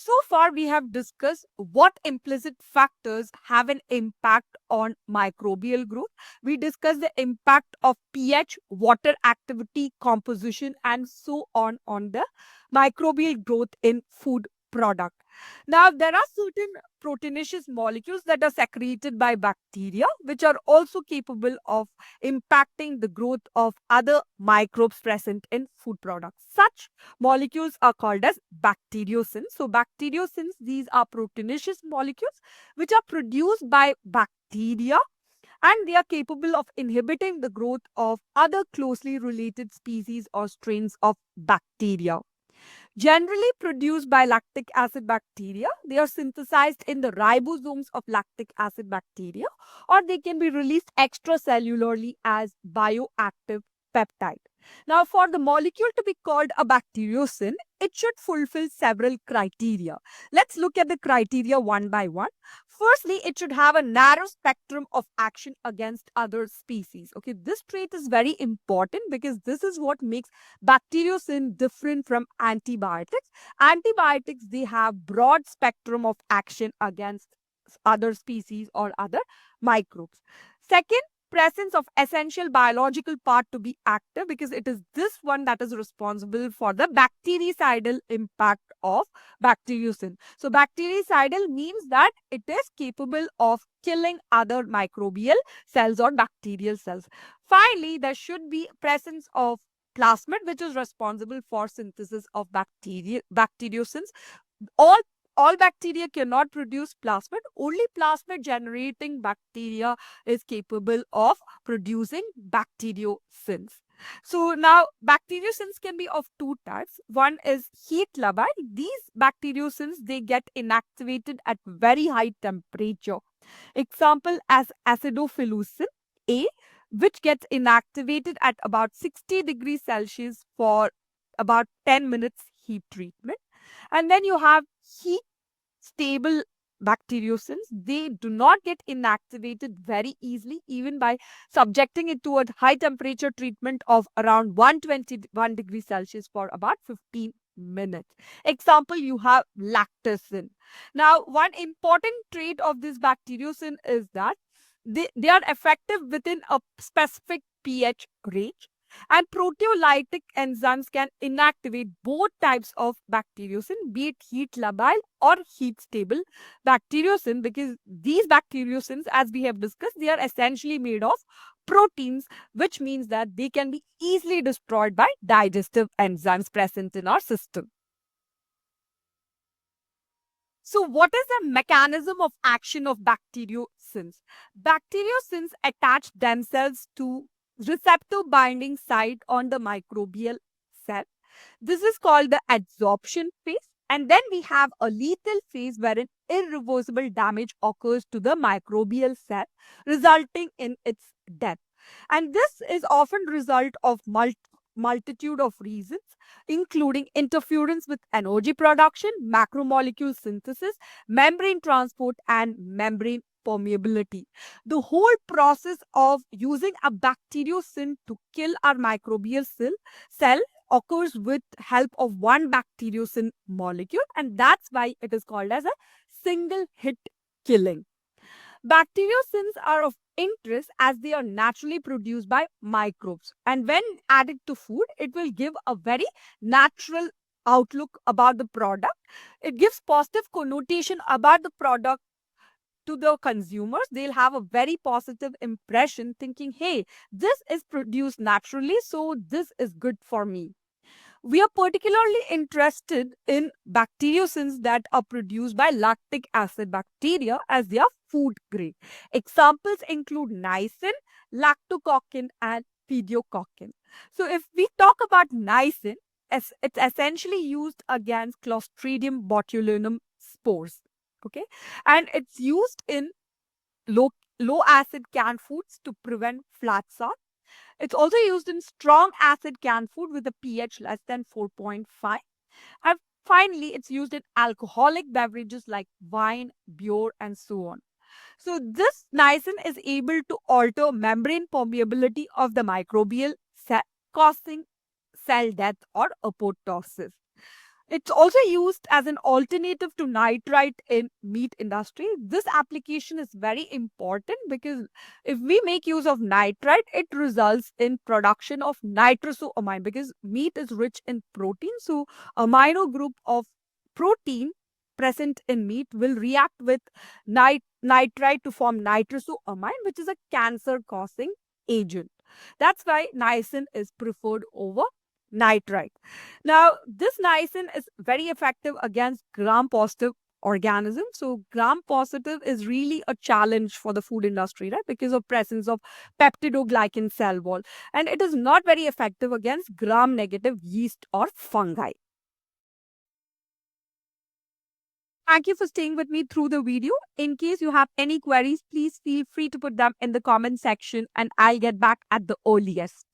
So far, we have discussed what implicit factors have an impact on microbial growth. We discussed the impact of pH, water activity, composition, and so on the microbial growth in food product. Now, there are certain proteinaceous molecules that are secreted by bacteria, which are also capable of impacting the growth of other microbes present in food products. Such molecules are called as bacteriocins. So bacteriocins, these are proteinaceous molecules which are produced by bacteria, and they are capable of inhibiting the growth of other closely related species or strains of bacteria. Generally produced by lactic acid bacteria, they are synthesized in the ribosomes of lactic acid bacteria, or they can be released extracellularly as bioactive peptide. Now, for the molecule to be called a bacteriocin, it should fulfill several criteria. Let's look at the criteria one by one. Firstly, it should have a narrow spectrum of action against other species. Okay, this trait is very important because this is what makes bacteriocin different from antibiotics. Antibiotics, they have broad spectrum of action against other species or other microbes. Second, presence of essential biological part to be active, because it is this one that is responsible for the bactericidal impact of bacteriocin. So bactericidal means that it is capable of killing other microbial cells or bacterial cells. Finally, there should be presence of plasmid, which is responsible for synthesis of bacteriocins. All all bacteria cannot produce plasmid. Only plasmid generating bacteria is capable of producing bacteriocins. So now bacteriocins can be of two types. One is heat labile. These bacteriocins, they get inactivated at very high temperature. Example as acidophilus A, which gets inactivated at about 60 degrees Celsius for about 10 minutes heat treatment. And then you have heat stable bacteriocins. They do not get inactivated very easily, even by subjecting it to a high temperature treatment of around 121 degrees Celsius for about 15 minutes. Example, you have lactacin. Now, one important trait of this bacteriocin is that they are effective within a specific pH range, and proteolytic enzymes can inactivate both types of bacteriocin, be it heat labile or heat stable bacteriocin, because these bacteriocins, as we have discussed, they are essentially made of proteins, which means that they can be easily destroyed by digestive enzymes present in our system. So, what is the mechanism of action of bacteriocins? Bacteriocins attach themselves to receptor binding site on the microbial cell. This is called the adsorption phase. And then we have a lethal phase wherein irreversible damage occurs to the microbial cell, resulting in its death. And this is often result of multitude of reasons, including interference with energy production, macromolecule synthesis, membrane transport, and membrane permeability. The whole process of using a bacteriocin to kill our microbial cell occurs with help of one bacteriocin molecule, and that's why it is called as a single hit killing. Bacteriocins are of interest as they are naturally produced by microbes, and when added to food, it will give a very natural outlook about the product. It gives positive connotation about the product to the consumers. They'll have a very positive impression, thinking, hey, this is produced naturally, so this is good for me. We are particularly interested in bacteriocins that are produced by lactic acid bacteria, as they are food grade. Examples include niacin, lactococcin, and pediococcin. So if we talk about niacin, it's essentially used against Clostridium botulinum spores. Okay, and it's used in low low acid canned foods to prevent flat sour. It's also used in strong acid canned food with a pH less than 4.5. And finally, it's used in alcoholic beverages like wine, beer, and so on. So this niacin is able to alter membrane permeability of the microbial cell, causing cell death or apoptosis. It's also used as an alternative to nitrite in meat industry. This application is very important because if we make use of nitrite, it results in production of nitrosamine because meat is rich in protein. So amino group of protein present in meat will react with nitrite to form nitrosamine, which is a cancer causing agent. That's why niacin is preferred over nitrite. Now, this niacin is very effective against gram-positive organisms. So, gram-positive is really a challenge for the food industry, right? Because of presence of peptidoglycan cell wall, and it is not very effective against gram-negative yeast or fungi. Thank you for staying with me through the video. In case you have any queries, please feel free to put them in the comment section and I'll get back at the earliest.